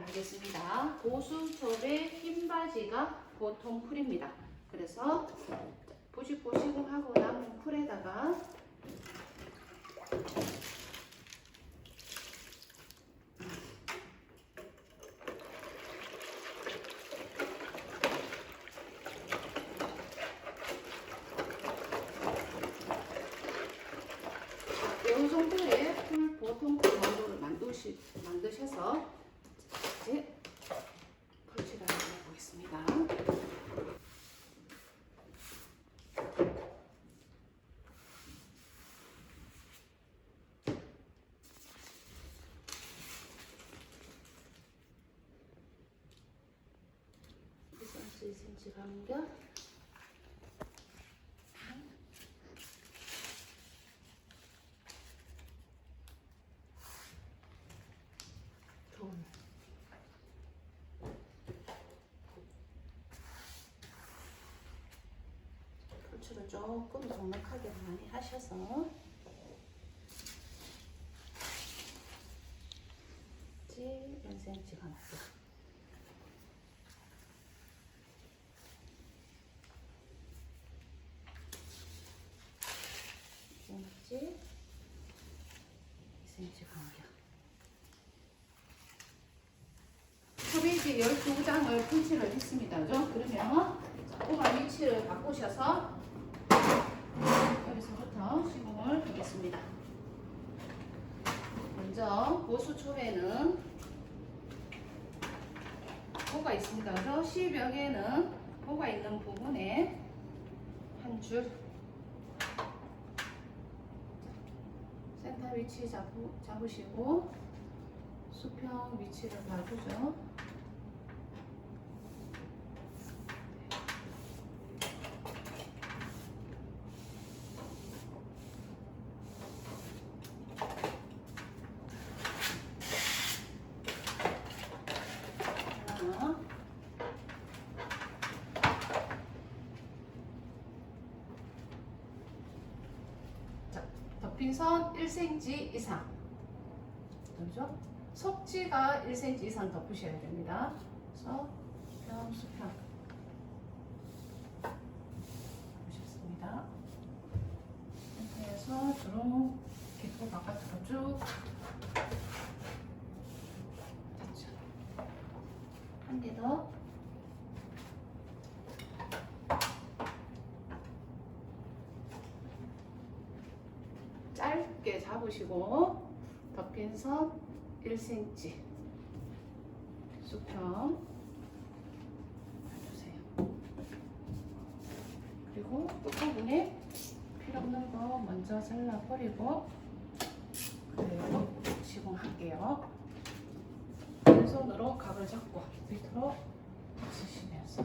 시공을 하겠습니다. 보수첩의 흰 바지가 보통 풀입니다. 그래서 부직포 시공하고 남은 풀에다가 이 정도의 풀 보통 풀 정도를 만드셔서 이제 풀칠을 해보겠습니다. 디스턴스 2cm 간격. 풀칠을 조금 넉넉하게 많이 하셔서 이제 1cm 간격. 이제 2cm 간격. 컵이지 12장을 풀칠을 했습니다. 그러면 오바 위치를 바꾸셔서 여기서부터 시공을 하겠습니다. 먼저 보수초에는 보가 있습니다. 그래서 C벽에는 보가 있는 부분에 한 줄 센터 위치 잡으시고 수평 위치를 봐주죠. 덮인선 1cm 이상, 그렇죠? 속지가 1cm 이상 덮으셔야 됩니다. 그래서 수평 덮으셨습니다. 상태에서 주름 깊고 바깥으로 쭉 됐죠. 한 개 더. 짧게 잡으시고 덮인 선 1cm 수평 해주세요. 그리고 끝부분에 필요 없는 거 먼저 잘라버리고 그대로 시공할게요. 왼손으로 각을 잡고 밑으로 쓰시면서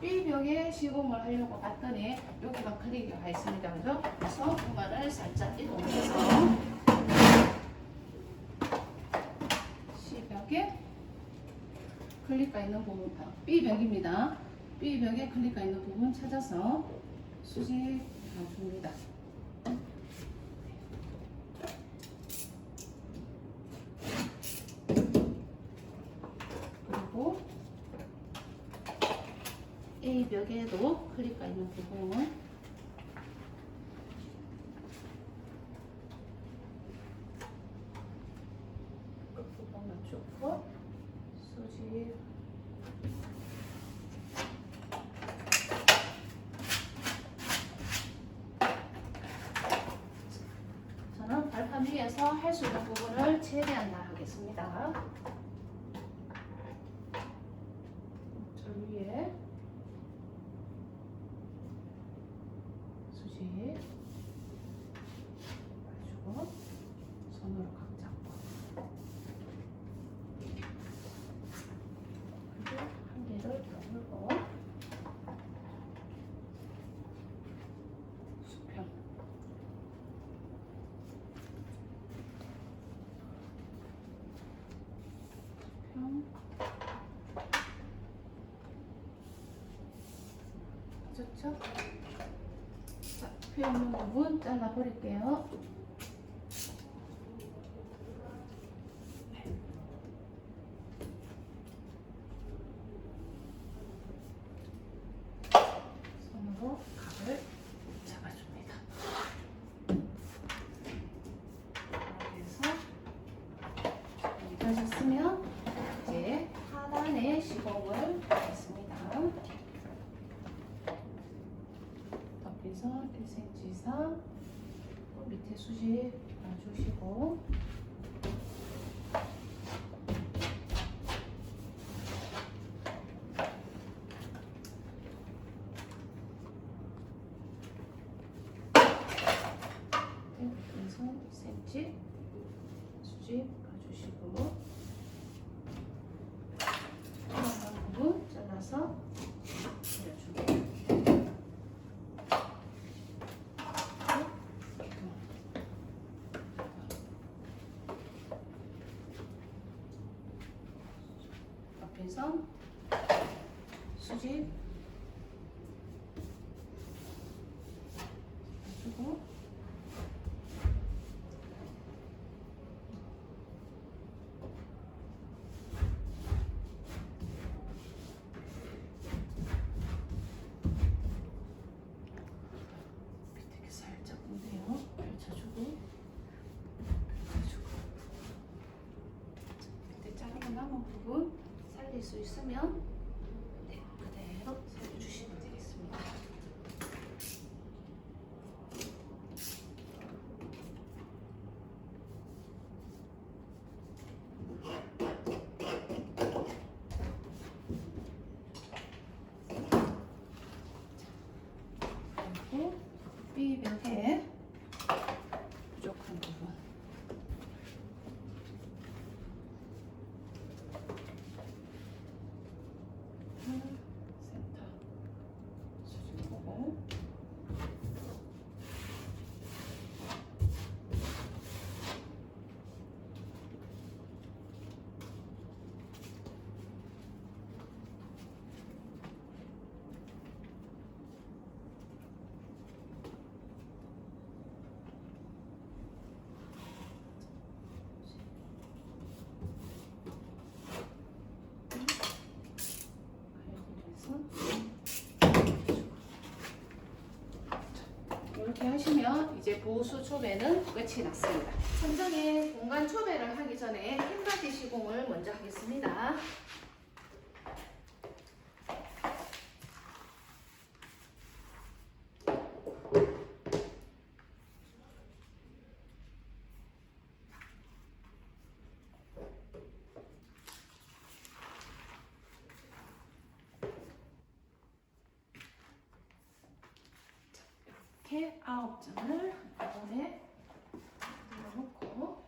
B벽에 시공을 하려고 봤더니 여기가 클릭이 가 있습니다. 그죠? 그래서 공간을 살짝 이동해서 C벽에 클릭가 있는 부분, B벽입니다. B벽에 클릭가 있는 부분 찾아서 수직해줍니다. 그리고 A벽에도 클릭가 있는 부분 끝부분 맞추고 수직 저는 발판 위에서 할 수 있는 부분을 최대한 다 하겠습니다. 저 위에 수직 가지고 손으로 각 잡고 그리고 한 개를 더 물고 수평 좋죠? 필요 없는 부분 잘라 버릴게요. 손으로 각을 잡아줍니다. 이렇게 해서 이렇게 하셨으면 이제 하단에 시공을 하겠습니다. 덮개선 1cm 이상, 또 밑에 수직 놔주시고, 덮개선 1cm 수직 놔주시고, 중간 부분 잘라서 내려줍니다. 덮개선 수직 해주고, 밑에 살짝 보세요. 펼쳐주고, 펼쳐주고, 밑에 자르고 남은 부분 살릴 수 있으면 네, 그대로 살려주시면 되겠습니다. 그리고 B벽에 부족한 부분 센터 수직 보고, 이렇게 하시면 이제 보수 초배는 끝이 났습니다. 천장에 공간 초배를 하기 전에 흰바지 시공을 먼저 하겠습니다. 이렇게 9장을 한꺼번에 넣어놓고,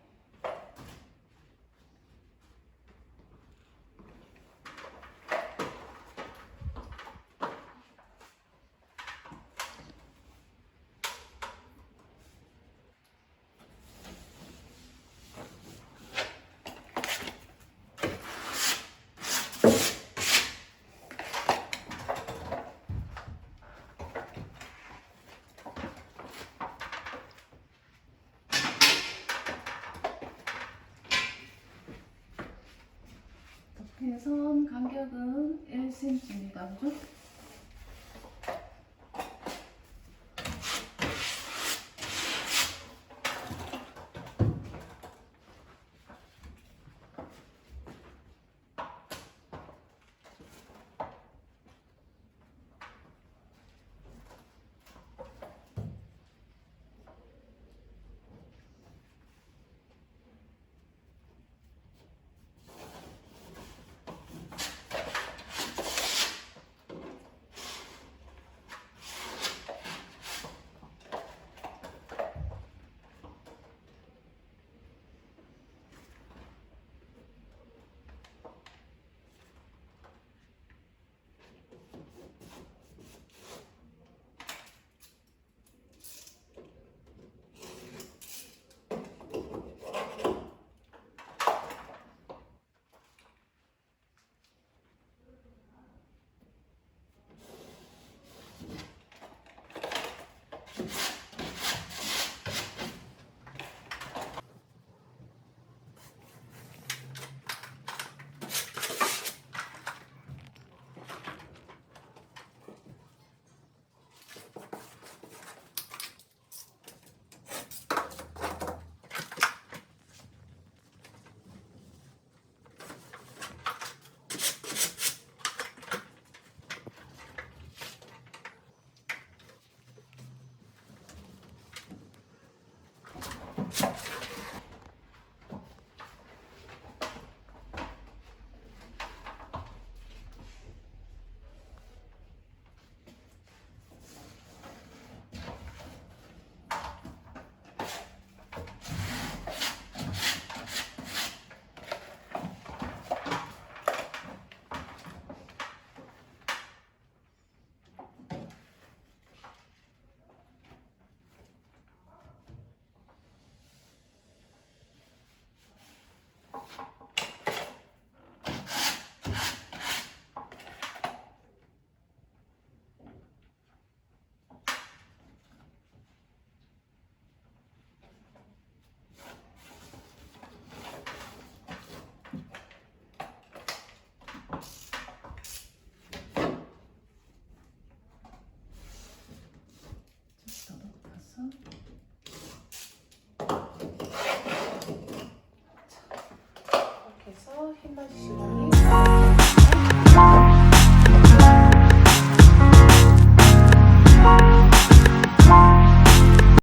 덮개선 간격은 1cm입니다. 그죠?